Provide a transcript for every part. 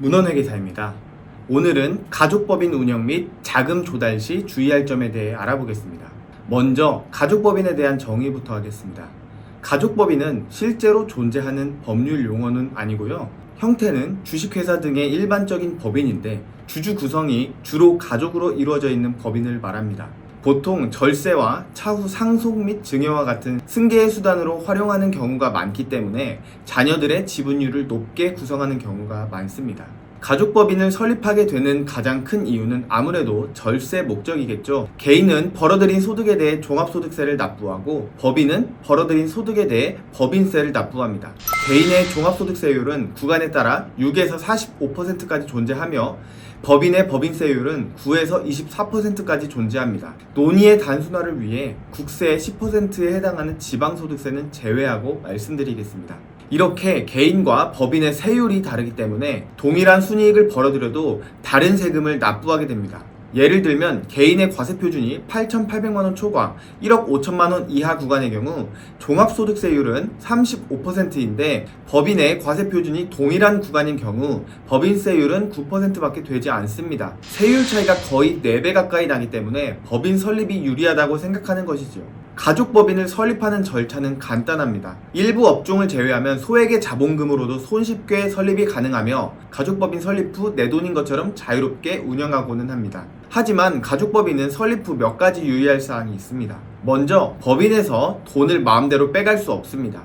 문헌회계사입니다. 오늘은 가족법인 운영 및 자금 조달 시 주의할 점에 대해 알아보겠습니다. 먼저 가족법인에 대한 정의부터 하겠습니다. 가족법인은 실제로 존재하는 법률 용어는 아니고요. 형태는 주식회사 등의 일반적인 법인인데 주주 구성이 주로 가족으로 이루어져 있는 법인을 말합니다. 보통 절세와 차후 상속 및 증여와 같은 승계의 수단으로 활용하는 경우가 많기 때문에 자녀들의 지분율을 높게 구성하는 경우가 많습니다. 가족법인을 설립하게 되는 가장 큰 이유는 아무래도 절세 목적이겠죠. 개인은 벌어들인 소득에 대해 종합소득세를 납부하고 법인은 벌어들인 소득에 대해 법인세를 납부합니다. 개인의 종합소득세율은 구간에 따라 6에서 45%까지 존재하며 법인의 법인세율은 9에서 24%까지 존재합니다. 논의의 단순화를 위해 국세의 10%에 해당하는 지방소득세는 제외하고 말씀드리겠습니다. 이렇게 개인과 법인의 세율이 다르기 때문에 동일한 순이익을 벌어들여도 다른 세금을 납부하게 됩니다. 예를 들면 개인의 과세표준이 8,800만원 초과 1억 5천만원 이하 구간의 경우 종합소득세율은 35%인데 법인의 과세표준이 동일한 구간인 경우 법인세율은 9%밖에 되지 않습니다. 세율 차이가 거의 4배 가까이 나기 때문에 법인 설립이 유리하다고 생각하는 것이죠. 가족법인을 설립하는 절차는 간단합니다. 일부 업종을 제외하면 소액의 자본금으로도 손쉽게 설립이 가능하며 가족법인 설립 후 내 돈인 것처럼 자유롭게 운영하고는 합니다. 하지만 가족법인은 설립 후 몇 가지 유의할 사항이 있습니다. 먼저 법인에서 돈을 마음대로 빼갈 수 없습니다.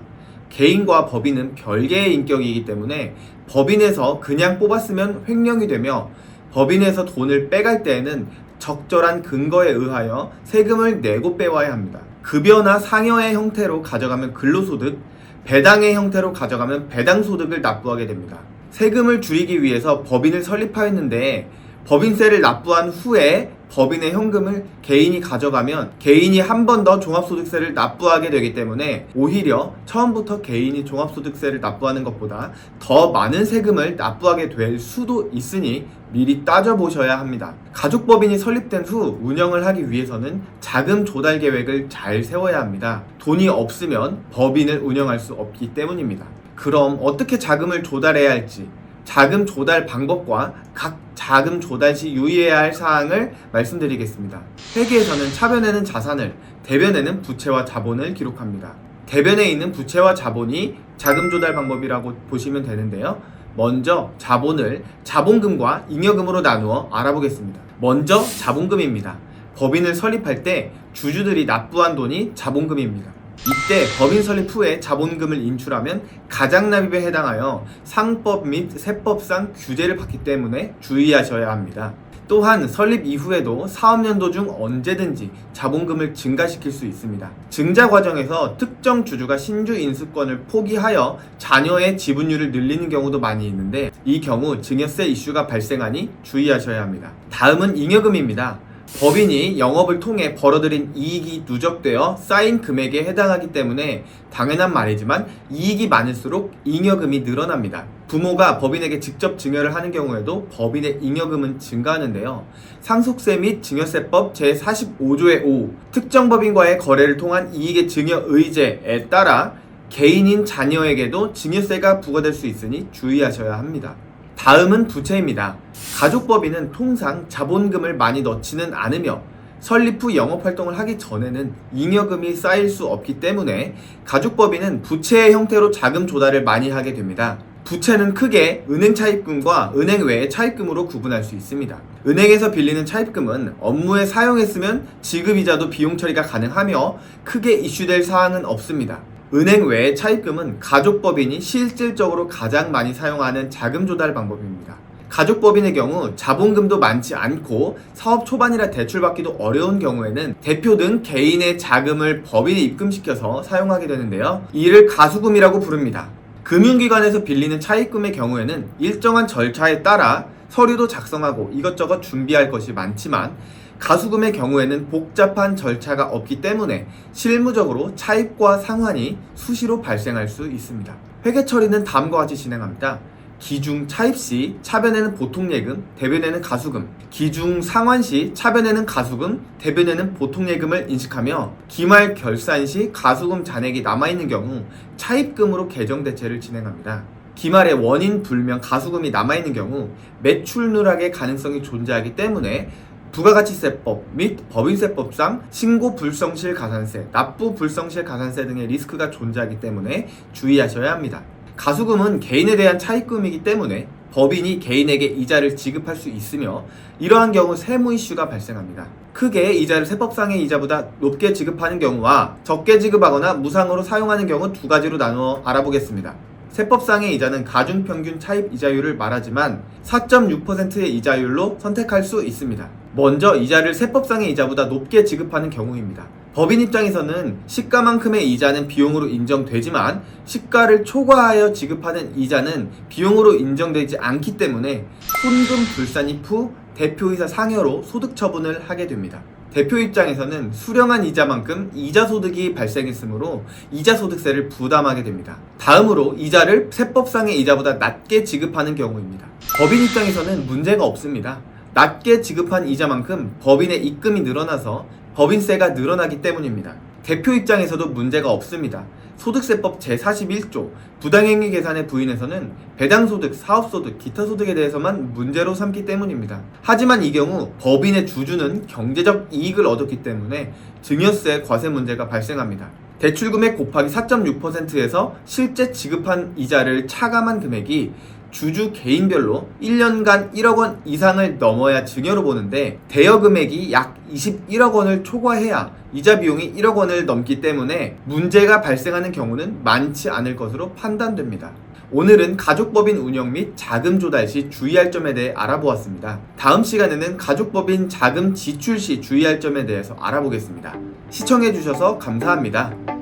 개인과 법인은 별개의 인격이기 때문에 법인에서 그냥 뽑았으면 횡령이 되며 법인에서 돈을 빼갈 때에는 적절한 근거에 의하여 세금을 내고 빼와야 합니다. 급여나 상여의 형태로 가져가면 근로소득, 배당의 형태로 가져가면 배당소득을 납부하게 됩니다. 세금을 줄이기 위해서 법인을 설립하였는데 법인세를 납부한 후에 법인의 현금을 개인이 가져가면 개인이 한 번 더 종합소득세를 납부하게 되기 때문에 오히려 처음부터 개인이 종합소득세를 납부하는 것보다 더 많은 세금을 납부하게 될 수도 있으니 미리 따져보셔야 합니다. 가족법인이 설립된 후 운영을 하기 위해서는 자금 조달 계획을 잘 세워야 합니다. 돈이 없으면 법인을 운영할 수 없기 때문입니다. 그럼 어떻게 자금을 조달해야 할지, 자금 조달 방법과 각 자금 조달 시 유의해야 할 사항을 말씀드리겠습니다. 회계에서는 차변에는 자산을, 대변에는 부채와 자본을 기록합니다. 대변에 있는 부채와 자본이 자금 조달 방법이라고 보시면 되는데요. 먼저 자본을 자본금과 잉여금으로 나누어 알아보겠습니다. 먼저 자본금입니다. 법인을 설립할 때 주주들이 납부한 돈이 자본금입니다. 이때 법인 설립 후에 자본금을 인출하면 가장납입에 해당하여 상법 및 세법상 규제를 받기 때문에 주의하셔야 합니다. 또한 설립 이후에도 사업연도 중 언제든지 자본금을 증가시킬 수 있습니다. 증자 과정에서 특정 주주가 신주 인수권을 포기하여 자녀의 지분율을 늘리는 경우도 많이 있는데 이 경우 증여세 이슈가 발생하니 주의하셔야 합니다. 다음은 잉여금입니다. 법인이 영업을 통해 벌어들인 이익이 누적되어 쌓인 금액에 해당하기 때문에 당연한 말이지만 이익이 많을수록 잉여금이 늘어납니다. 부모가 법인에게 직접 증여를 하는 경우에도 법인의 잉여금은 증가하는데요. 상속세 및 증여세법 제45조의 5 특정 법인과의 거래를 통한 이익의 증여 의제에 따라 개인인 자녀에게도 증여세가 부과될 수 있으니 주의하셔야 합니다. 다음은 부채입니다. 가족법인은 통상 자본금을 많이 넣지는 않으며 설립 후 영업활동을 하기 전에는 잉여금이 쌓일 수 없기 때문에 가족법인은 부채의 형태로 자금 조달을 많이 하게 됩니다. 부채는 크게 은행 차입금과 은행 외의 차입금으로 구분할 수 있습니다. 은행에서 빌리는 차입금은 업무에 사용했으면 지급이자도 비용 처리가 가능하며 크게 이슈될 사항은 없습니다. 은행 외의 차입금은 가족법인이 실질적으로 가장 많이 사용하는 자금 조달 방법입니다. 가족법인의 경우 자본금도 많지 않고 사업 초반이라 대출받기도 어려운 경우에는 대표 등 개인의 자금을 법인에 입금시켜서 사용하게 되는데요. 이를 가수금이라고 부릅니다. 금융기관에서 빌리는 차입금의 경우에는 일정한 절차에 따라 서류도 작성하고 이것저것 준비할 것이 많지만 가수금의 경우에는 복잡한 절차가 없기 때문에 실무적으로 차입과 상환이 수시로 발생할 수 있습니다. 회계 처리는 다음과 같이 진행합니다. 기중 차입 시 차변에는 보통예금, 대변에는 가수금, 기중 상환 시 차변에는 가수금, 대변에는 보통예금을 인식하며 기말 결산 시 가수금 잔액이 남아있는 경우 차입금으로 계정 대체를 진행합니다. 기말에 원인 불명 가수금이 남아있는 경우 매출 누락의 가능성이 존재하기 때문에 부가가치세법 및 법인세법상 신고 불성실 가산세, 납부 불성실 가산세 등의 리스크가 존재하기 때문에 주의하셔야 합니다. 가수금은 개인에 대한 차입금이기 때문에 법인이 개인에게 이자를 지급할 수 있으며 이러한 경우 세무 이슈가 발생합니다. 크게 이자를 세법상의 이자보다 높게 지급하는 경우와 적게 지급하거나 무상으로 사용하는 경우 두 가지로 나누어 알아보겠습니다. 세법상의 이자는 가중평균 차입 이자율을 말하지만 4.6%의 이자율로 선택할 수 있습니다. 먼저 이자를 세법상의 이자보다 높게 지급하는 경우입니다. 법인 입장에서는 시가만큼의 이자는 비용으로 인정되지만 시가를 초과하여 지급하는 이자는 비용으로 인정되지 않기 때문에 손금 불산입 후 대표이사 상여로 소득 처분을 하게 됩니다. 대표 입장에서는 수령한 이자만큼 이자 소득이 발생했으므로 이자 소득세를 부담하게 됩니다. 다음으로 이자를 세법상의 이자보다 낮게 지급하는 경우입니다. 법인 입장에서는 문제가 없습니다. 낮게 지급한 이자만큼 법인의 입금이 늘어나서 법인세가 늘어나기 때문입니다. 대표 입장에서도 문제가 없습니다. 소득세법 제41조 부당행위 계산의 부인에서는 배당소득, 사업소득, 기타 소득에 대해서만 문제로 삼기 때문입니다. 하지만 이 경우 법인의 주주는 경제적 이익을 얻었기 때문에 증여세 과세 문제가 발생합니다. 대출금액 곱하기 4.6%에서 실제 지급한 이자를 차감한 금액이 주주 개인별로 1년간 1억 원 이상을 넘어야 증여로 보는데 대여 금액이 약 21억 원을 초과해야 이자 비용이 1억 원을 넘기 때문에 문제가 발생하는 경우는 많지 않을 것으로 판단됩니다. 오늘은 가족법인 운영 및 자금 조달 시 주의할 점에 대해 알아보았습니다. 다음 시간에는 가족법인 자금 지출 시 주의할 점에 대해서 알아보겠습니다. 시청해주셔서 감사합니다.